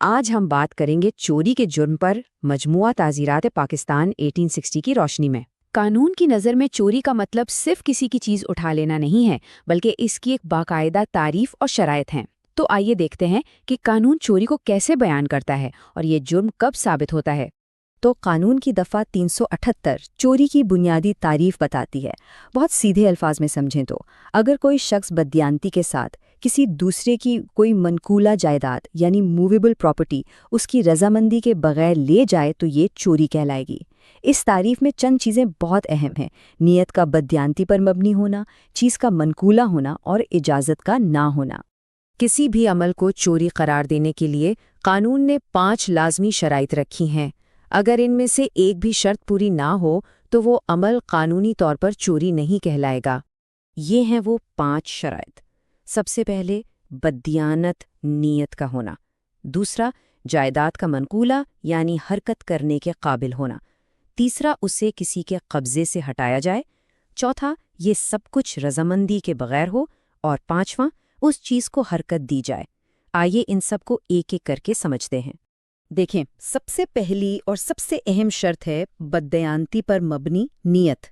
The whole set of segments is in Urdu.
آج ہم بات کریں گے چوری کے جرم پر مجموعہ تعزیرات پاکستان 1860 کی روشنی میں۔ قانون کی نظر میں چوری کا مطلب صرف کسی کی چیز اٹھا لینا نہیں ہے، بلکہ اس کی ایک باقاعدہ تعریف اور شرائط ہیں۔ تو آئیے دیکھتے ہیں کہ قانون چوری کو کیسے بیان کرتا ہے اور یہ جرم کب ثابت ہوتا ہے۔ تو قانون کی دفعہ 378 چوری کی بنیادی تعریف بتاتی ہے۔ بہت سیدھے الفاظ میں سمجھیں تو اگر کوئی شخص بددیانتی کے ساتھ کسی دوسرے کی کوئی منقولہ جائیداد یعنی موویبل پراپرٹی اس کی رضامندی کے بغیر لے جائے تو یہ چوری کہلائے گی۔ اس تعریف میں چند چیزیں بہت اہم ہیں: نیت کا بددیانتی پر مبنی ہونا، چیز کا منقولہ ہونا اور اجازت کا نہ ہونا۔ کسی بھی عمل کو چوری قرار دینے کے لیے قانون نے 5 لازمی شرائط رکھی ہیں۔ اگر ان میں سے ایک بھی شرط پوری نہ ہو تو وہ عمل قانونی طور پر چوری نہیں کہلائے گا۔ یہ ہیں وہ 5 شرائط۔ سب سے پہلے بددیانت نیت کا ہونا، دوسرا جائیداد کا منقولہ یعنی حرکت کرنے کے قابل ہونا، تیسرا اسے کسی کے قبضے سے ہٹایا جائے، چوتھا یہ سب کچھ رضامندی کے بغیر ہو، اور پانچواں اس چیز کو حرکت دی جائے۔ آئیے ان سب کو ایک ایک کر کے سمجھتے ہیں۔ دیکھیں، سب سے پہلی اور سب سے اہم شرط ہے بددیانتی پر مبنی نیت۔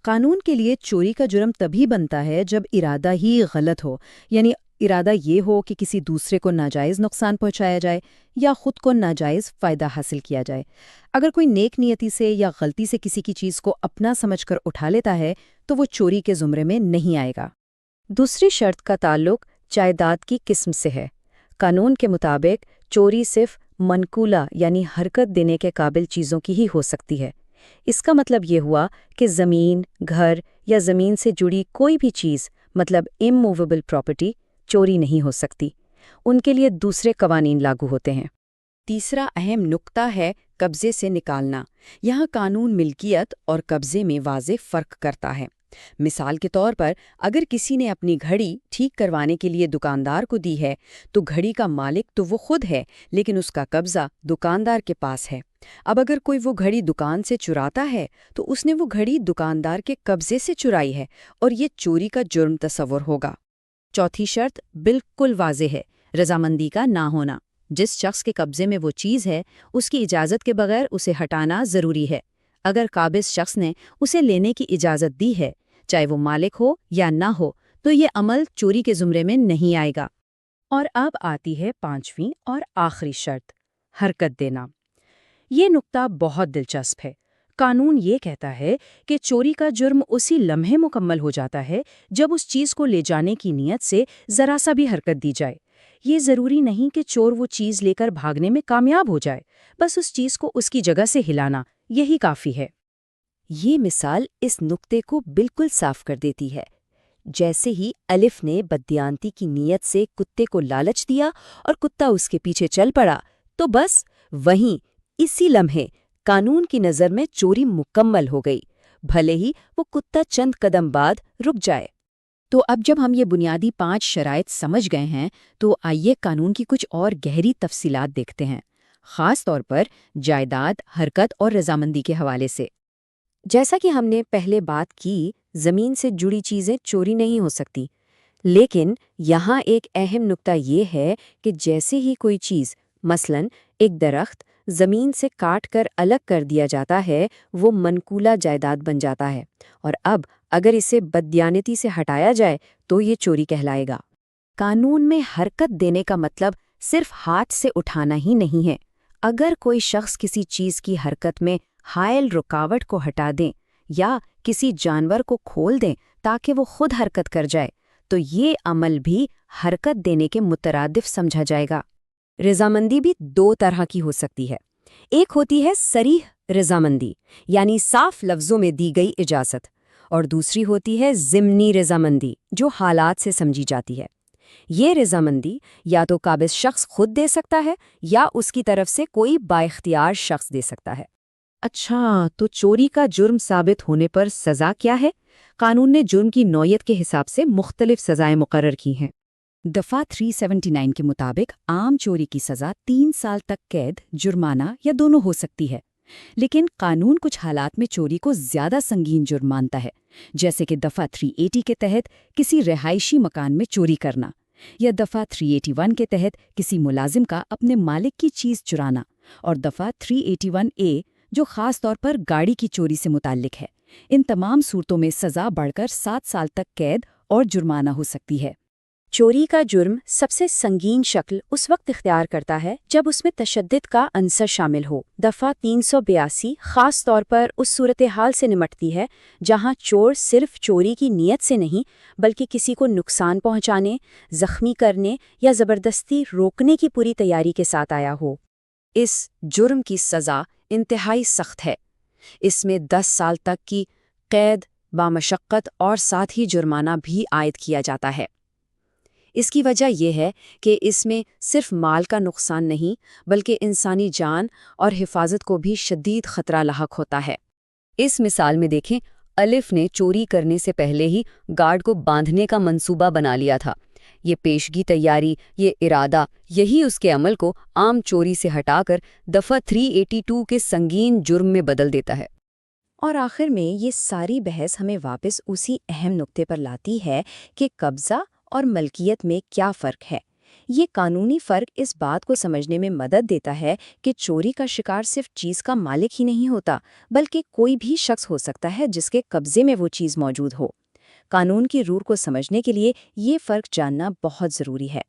قانون کے لیے چوری کا جرم تبھی بنتا ہے جب ارادہ ہی غلط ہو، یعنی ارادہ یہ ہو کہ کسی دوسرے کو ناجائز نقصان پہنچایا جائے یا خود کو ناجائز فائدہ حاصل کیا جائے۔ اگر کوئی نیک نیتی سے یا غلطی سے کسی کی چیز کو اپنا سمجھ کر اٹھا لیتا ہے تو وہ چوری کے زمرے میں نہیں آئے گا۔ دوسری شرط کا تعلق جائیداد کی قسم سے ہے۔ قانون کے مطابق چوری صرف منقولہ یعنی حرکت دینے کے قابل چیزوں کی ہی ہو سکتی ہے۔ اس کا مطلب یہ ہوا کہ زمین، گھر یا زمین سے جڑی کوئی بھی چیز مطلب اموویبل پراپرٹی چوری نہیں ہو سکتی۔ ان کے لیے دوسرے قوانین لاگو ہوتے ہیں۔ تیسرا اہم نقطہ ہے قبضے سے نکالنا۔ یہاں قانون ملکیت اور قبضے میں واضح فرق کرتا ہے۔ مثال کے طور پر اگر کسی نے اپنی گھڑی ٹھیک کروانے کے لیے دکاندار کو دی ہے تو گھڑی کا مالک تو وہ خود ہے، لیکن اس کا قبضہ دکاندار کے پاس ہے۔ اب اگر کوئی وہ گھڑی دکان سے چراتا ہے تو اس نے وہ گھڑی دکاندار کے قبضے سے چرائی ہے اور یہ چوری کا جرم تصور ہوگا۔ چوتھی شرط بالکل واضح ہے: رضامندی کا نہ ہونا۔ جس شخص کے قبضے میں وہ چیز ہے اس کی اجازت کے بغیر اسے ہٹانا ضروری ہے۔ اگر قابض شخص نے اسے لینے کی اجازت دی ہے، چاہے وہ مالک ہو یا نہ ہو، تو یہ عمل چوری کے زمرے میں نہیں آئے گا۔ اور اب آتی ہے 5ویں اور آخری شرط: حرکت دینا۔ یہ نقطہ بہت دلچسپ ہے۔ قانون یہ کہتا ہے کہ چوری کا جرم اسی لمحے مکمل ہو جاتا ہے جب اس چیز کو لے جانے کی نیت سے ذرا سا بھی حرکت دی جائے۔ یہ ضروری نہیں کہ چور وہ چیز لے کر بھاگنے میں کامیاب ہو جائے، بس اس چیز کو اس کی جگہ سے ہلانا یہی کافی ہے۔ یہ مثال اس نقطے کو بالکل صاف کر دیتی ہے۔ جیسے ہی الف نے بددیانتی کی نیت سے کتے کو لالچ دیا اور کتا اس کے پیچھے چل پڑا، تو بس وہیں اسی لمحے قانون کی نظر میں چوری مکمل ہو گئی، بھلے ہی وہ کتا چند قدم بعد رک جائے۔ تو اب جب ہم یہ بنیادی 5 شرائط سمجھ گئے ہیں تو آئیے قانون کی کچھ اور گہری تفصیلات دیکھتے ہیں، خاص طور پر جائیداد، حرکت اور رضامندی کے حوالے سے۔ جیسا کہ ہم نے پہلے بات کی، زمین سے جڑی چیزیں چوری نہیں ہو سکتی، لیکن یہاں ایک اہم نقطہ یہ ہے کہ جیسے ہی کوئی چیز، مثلاً ایک درخت، زمین سے کاٹ کر الگ کر دیا جاتا ہے، وہ منقولہ جائیداد بن جاتا ہے، اور اب اگر اسے بددیانتی سے ہٹایا جائے تو یہ چوری کہلائے گا۔ قانون میں حرکت دینے کا مطلب صرف ہاتھ سے اٹھانا ہی نہیں ہے۔ اگر کوئی شخص کسی چیز کی حرکت میں حائل رکاوٹ کو ہٹا دیں یا کسی جانور کو کھول دیں تاکہ وہ خود حرکت کر جائے، تو یہ عمل بھی حرکت دینے کے مترادف سمجھا جائے گا۔ رضامندی بھی 2 طرح کی ہو سکتی ہے۔ ایک ہوتی ہے صریح رضامندی، یعنی صاف لفظوں میں دی گئی اجازت، اور دوسری ہوتی ہے ضمنی رضامندی، جو حالات سے سمجھی جاتی ہے۔ یہ رضامندی یا تو قابض شخص خود دے سکتا ہے یا اس کی طرف سے کوئی بااختیار شخص دے سکتا ہے۔ اچھا، تو چوری کا جرم ثابت ہونے پر سزا کیا ہے؟ قانون نے جرم کی نوعیت کے حساب سے مختلف سزائیں مقرر کی ہیں۔ دفعہ 379 کے مطابق عام چوری کی سزا 3 سال تک قید، جرمانہ یا دونوں ہو سکتی ہے، لیکن قانون کچھ حالات میں چوری کو زیادہ سنگین جرم مانتا ہے، جیسے کہ دفعہ 380 کے تحت کسی رہائشی مکان میں چوری کرنا۔ یا دفعہ 381 کے تحت کسی ملازم کا اپنے مالک کی چیز چرانا، اور دفعہ 381A جو خاص طور پر گاڑی کی چوری سے متعلق ہے۔ ان تمام صورتوں میں سزا بڑھ کر 7 سال تک قید اور جرمانہ ہو سکتی ہے۔ چوری کا جرم سب سے سنگین شکل اس وقت اختیار کرتا ہے جب اس میں تشدد کا عنصر شامل ہو۔ دفعہ 382 خاص طور پر اس صورتحال سے نمٹتی ہے جہاں چور صرف چوری کی نیت سے نہیں بلکہ کسی کو نقصان پہنچانے، زخمی کرنے یا زبردستی روکنے کی پوری تیاری کے ساتھ آیا ہو۔ اس جرم کی سزا انتہائی سخت ہے۔ اس میں 10 سال تک کی قید بامشقت اور ساتھ ہی جرمانہ بھی عائد کیا جاتا ہے۔ اس کی وجہ یہ ہے کہ اس میں صرف مال کا نقصان نہیں بلکہ انسانی جان اور حفاظت کو بھی شدید خطرہ لاحق ہوتا ہے۔ اس مثال میں دیکھیں، الف نے چوری کرنے سے پہلے ہی گارڈ کو باندھنے کا منصوبہ بنا لیا تھا۔ یہ پیشگی تیاری، یہ ارادہ، یہی اس کے عمل کو عام چوری سے ہٹا کر دفعہ 382 کے سنگین جرم میں بدل دیتا ہے۔ اور آخر میں یہ ساری بحث ہمیں واپس اسی اہم نقطے پر لاتی ہے کہ قبضہ اور ملکیت میں کیا فرق ہے۔ یہ قانونی فرق اس بات کو سمجھنے میں مدد دیتا ہے کہ چوری کا شکار صرف چیز کا مالک ہی نہیں ہوتا بلکہ کوئی بھی شخص ہو سکتا ہے جس کے قبضے میں وہ چیز موجود ہو۔ قانون کی روح کو سمجھنے کے لیے یہ فرق جاننا بہت ضروری ہے۔